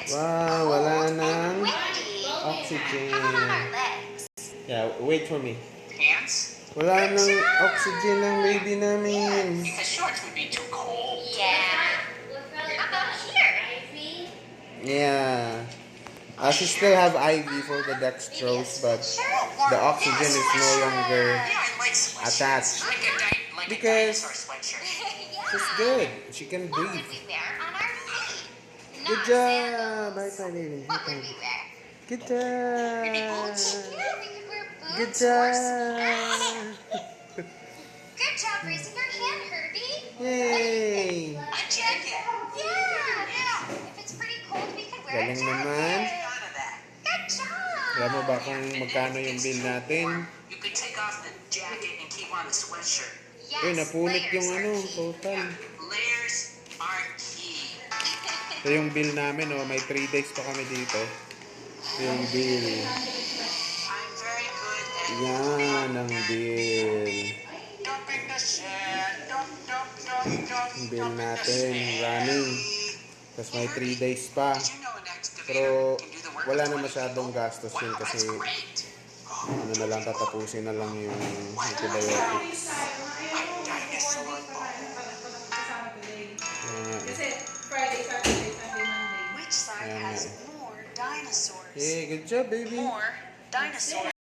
Wow, wala nang oxygen. Yeah, wait for me. Pants? Wala nang oxygen ang baby namin. Because shorts would be too cold. Yeah. How about here? Yeah. She still have IV for the dextrose, but the oxygen is no longer Yeah, I like sweatshirts. attached. Like Because- a dinosaur sweatshirt. She's good. She can What breathe. would we wear on our feet? Good Not job. sandals. High five, baby. What High would we five. wear? Good Yeah, we job. could wear boots Good or job. Good job raising your hand, Herbie. Yay. A jacket. Yeah. If it's pretty cold, we could wear a Galing jacket. naman. None of that. Good job. Alam mo ba kung magkano yung bill natin? You could take off the jacket and keep on the sweatshirt. Yes, Uy, napunit layers yung are ano, key. total. Layers are key. Ito yung bill namin, oh. May 3 days pa kami dito. Ito yung bill. I'm very good at Yan ang bill. dumping the sand. Dump. Yung bill natin, running. Tapos may 3 days pa. Did you know an excavator Pero can do the work wala of na 20 masyadong people? gastos yun Wow, kasi that's great. ano na lang, tatapusin na lang yung antibiotics. Dinosaur ball. Kasi Friday, Saturday, Sunday, Monday. Which side Ayan has nga. more dinosaurs? Hey, good job, baby. More dinosaurs.